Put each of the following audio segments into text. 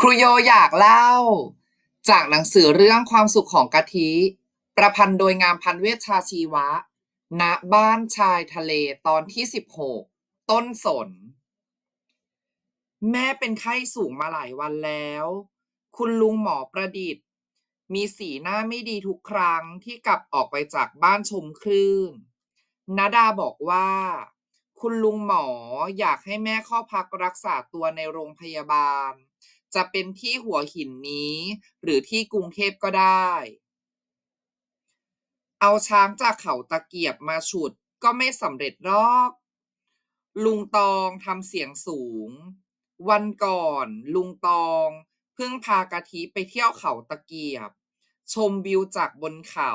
ครูโยอยากเล่าจากหนังสือเรื่องความสุขของกะทิประพันธ์โดยงามพันธ์เวชชาชีวะณบ้านชายทะเลตอนที่16ต้นสนแม่เป็นไข้สูงมาหลายวันแล้วคุณลุงหมอประดิษฐ์มีสีหน้าไม่ดีทุกครั้งที่กลับออกไปจากบ้านชมคลื่นนาดาบอกว่าคุณลุงหมออยากให้แม่เข้าพักรักษาตัวในโรงพยาบาลจะเป็นที่หัวหินนี้หรือที่กรุงเทพก็ได้เอาช้างจากเขาตะเกียบมาฉุดก็ไม่สำเร็จหรอกลุงตองทำเสียงสูงวันก่อนลุงตองเพิ่งพากะทิไปเที่ยวเขาตะเกียบชมวิวจากบนเขา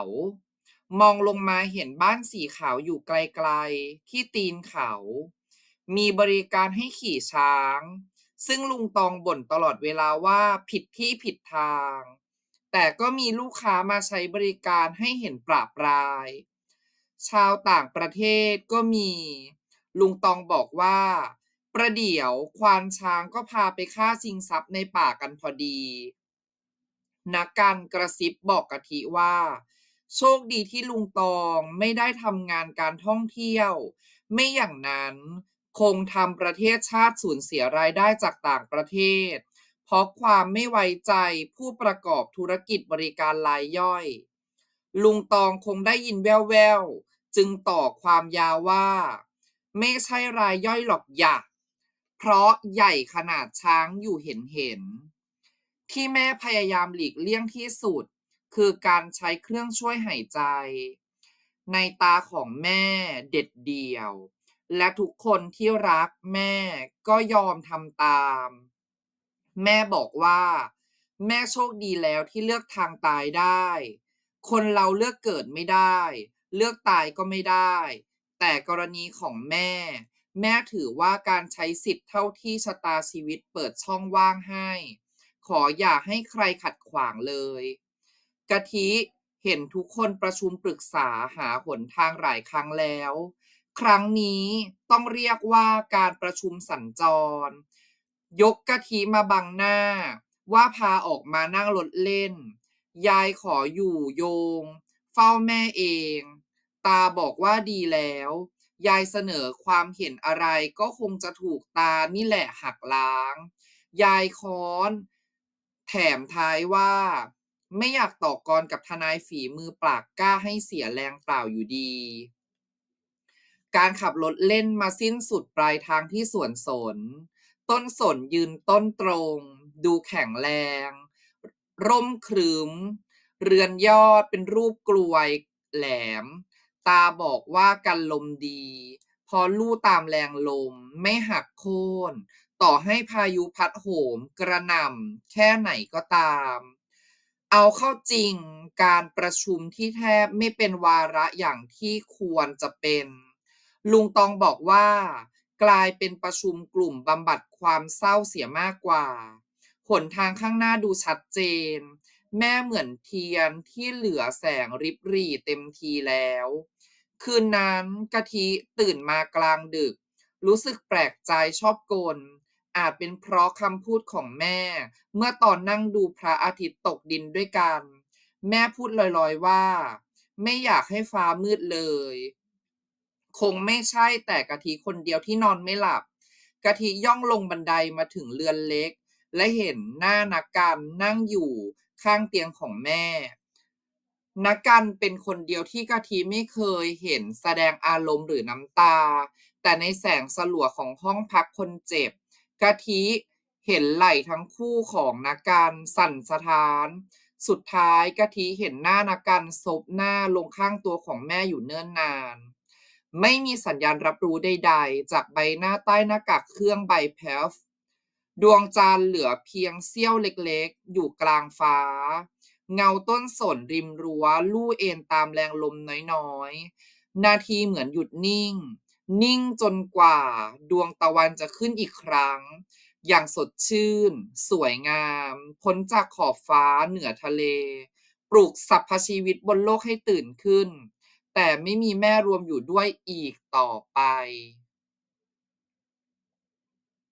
มองลงมาเห็นบ้านสีขาวอยู่ไกลๆที่ตีนเขามีบริการให้ขี่ช้างซึ่งลุงตองบ่นตลอดเวลาว่าผิดที่ผิดทางแต่ก็มีลูกค้ามาใช้บริการให้เห็นประปรายชาวต่างประเทศก็มีลุงตองบอกว่าประเดี๋ยวควานช้างก็พาไปฆ่าชิงทรัพย์ในป่ากันพอดีนักการกระซิบบอกกะทิว่าโชคดีที่ลุงตองไม่ได้ทำงานการท่องเที่ยวไม่อย่างนั้นคงทำประเทศชาติสูญเสียรายได้จากต่างประเทศเพราะความไม่ไว้ใจผู้ประกอบธุรกิจบริการรายย่อยลุงตองคงได้ยินแว่วๆจึงต่อความยาวว่าไม่ใช่รายย่อยหรอกอย่าเพราะใหญ่ขนาดช้างอยู่เห็นที่แม่พยายามหลีกเลี่ยงที่สุดคือการใช้เครื่องช่วยหายใจในตาของแม่เด็ดเดี่ยวและทุกคนที่รักแม่ก็ยอมทำตามแม่บอกว่าแม่โชคดีแล้วที่เลือกทางตายได้คนเราเลือกเกิดไม่ได้เลือกตายก็ไม่ได้แต่กรณีของแม่ถือว่าการใช้สิทธิ์เท่าที่ชะตาชีวิตเปิดช่องว่างให้ขออย่าให้ใครขัดขวางเลยกะทิเห็นทุกคนประชุมปรึกษาหาหนทางหลายครั้งแล้วครั้งนี้ต้องเรียกว่าการประชุมสัญจรยกกะทิมาบังหน้าว่าพาออกมานั่งรถเล่นยายขออยู่โยงเฝ้าแม่เองตาบอกว่าดีแล้วยายเสนอความเห็นอะไรก็คงจะถูกตานี่แหละหักล้างยายค้อนแถมท้ายว่าไม่อยากต่อกรกับทนายฝีมือปากกล้าให้เสียแรงเปล่าอยู่ดีการขับรถเล่นมาสิ้นสุดปลายทางที่สวนสนต้นสนยืนต้นตรงดูแข็งแรงร่มครึ้มเรือนยอดเป็นรูปกลวยแหลมตาบอกว่ากันลมดีพอลู่ตามแรงลมไม่หักโค่นต่อให้พายุพัดโหมกระหน่ำแค่ไหนก็ตามเอาเข้าจริงการประชุมที่แทบไม่เป็นวาระอย่างที่ควรจะเป็นลุงตองบอกว่ากลายเป็นประชุมกลุ่มบำบัดความเศร้าเสียมากกว่าหนทางข้างหน้าดูชัดเจนแม่เหมือนเทียนที่เหลือแสงริบหรี่เต็มทีแล้วคืนนั้นกะทิตื่นมากลางดึกรู้สึกแปลกใจชอบกลอาจเป็นเพราะคำพูดของแม่เมื่อตอนนั่งดูพระอาทิตย์ตกดินด้วยกันแม่พูดลอยๆว่าไม่อยากให้ฟ้ามืดเลยคงไม่ใช่แต่กะทิคนเดียวที่นอนไม่หลับกะทิย่องลงบันไดมาถึงเรือนเล็กและเห็นหน้านักการนั่งอยู่ข้างเตียงของแม่นักการเป็นคนเดียวที่กะทิไม่เคยเห็นแสดงอารมณ์หรือน้ำตาแต่ในแสงสลัวของห้องพักคนเจ็บกะทิเห็นไหล่ทั้งคู่ของนักการสั่นสะท้านสุดท้ายกะทิเห็นหน้านักการซบหน้าลงข้างตัวของแม่อยู่เนิ่นนานไม่มีสัญญาณรับรู้ใดๆจากใบหน้าใต้หน้ากากเครื่องใบแพฟดวงจันทร์เหลือเพียงเสี้ยวเล็กๆอยู่กลางฟ้าเงาต้นสนริมรั้วลู่เอ็นตามแรงลมน้อยๆนาทีเหมือนหยุดนิ่งจนกว่าดวงตะวันจะขึ้นอีกครั้งอย่างสดชื่นสวยงามพ้นจากขอบฟ้าเหนือทะเลปลุกสรรพชีวิตบนโลกให้ตื่นขึ้นแต่ไม่มีแม่รวมอยู่ด้วยอีกต่อไป